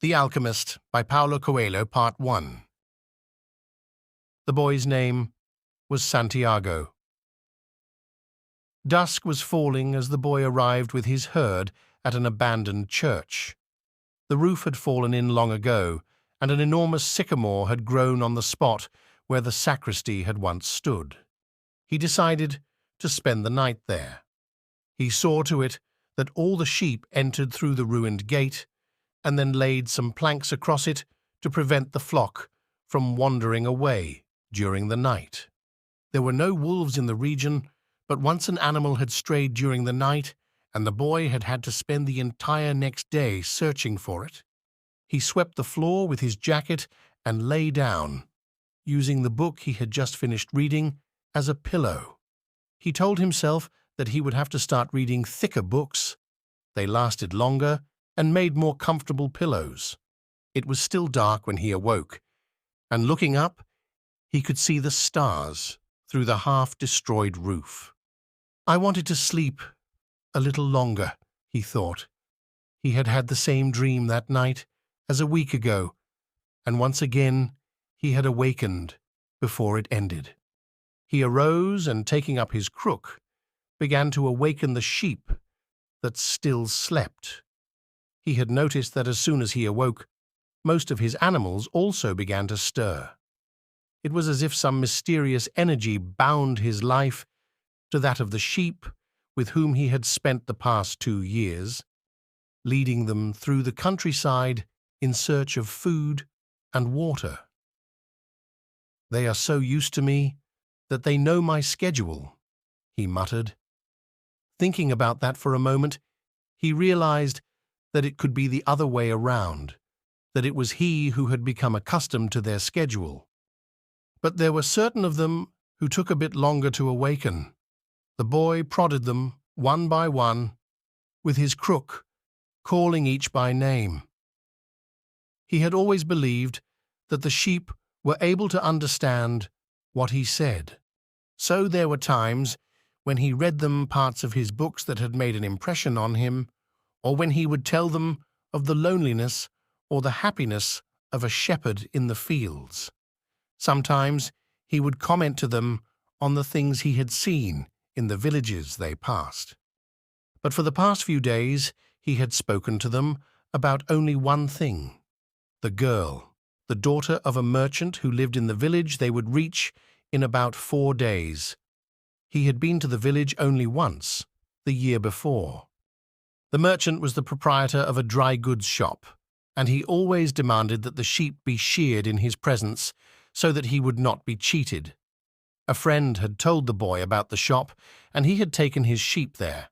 The Alchemist by Paulo Coelho, Part 1. The boy's name was Santiago. Dusk was falling as the boy arrived with his herd at an abandoned church. The roof had fallen in long ago, and an enormous sycamore had grown on the spot where the sacristy had once stood. He decided to spend the night there. He saw to it that all the sheep entered through the ruined gate, and then laid some planks across it to prevent the flock from wandering away during the night. There were no wolves in the region, but once an animal had strayed during the night, and the boy had had to spend the entire next day searching for it. He swept the floor with his jacket and lay down, using the book he had just finished reading as a pillow. He told himself that he would have to start reading thicker books. They lasted longer and made more comfortable pillows. It was still dark when he awoke, and looking up, he could see the stars through the half-destroyed roof. I wanted to sleep a little longer, he thought. He had had the same dream that night as a week ago, and once again he had awakened before it ended. He arose and, taking up his crook, began to awaken the sheep that still slept. He had noticed that as soon as he awoke, most of his animals also began to stir. It was as if some mysterious energy bound his life to that of the sheep with whom he had spent the past 2 years, leading them through the countryside in search of food and water. "They are so used to me that they know my schedule," he muttered. Thinking about that for a moment, he realized that it could be the other way around, that it was he who had become accustomed to their schedule. But there were certain of them who took a bit longer to awaken. The boy prodded them, one by one, with his crook, calling each by name. He had always believed that the sheep were able to understand what he said. So there were times when he read them parts of his books that had made an impression on him, or when he would tell them of the loneliness or the happiness of a shepherd in the fields. Sometimes he would comment to them on the things he had seen in the villages they passed. But for the past few days he had spoken to them about only one thing: the girl, the daughter of a merchant who lived in the village they would reach in about 4 days. He had been to the village only once, the year before. The merchant was the proprietor of a dry goods shop, and he always demanded that the sheep be sheared in his presence so that he would not be cheated. A friend had told the boy about the shop, and he had taken his sheep there.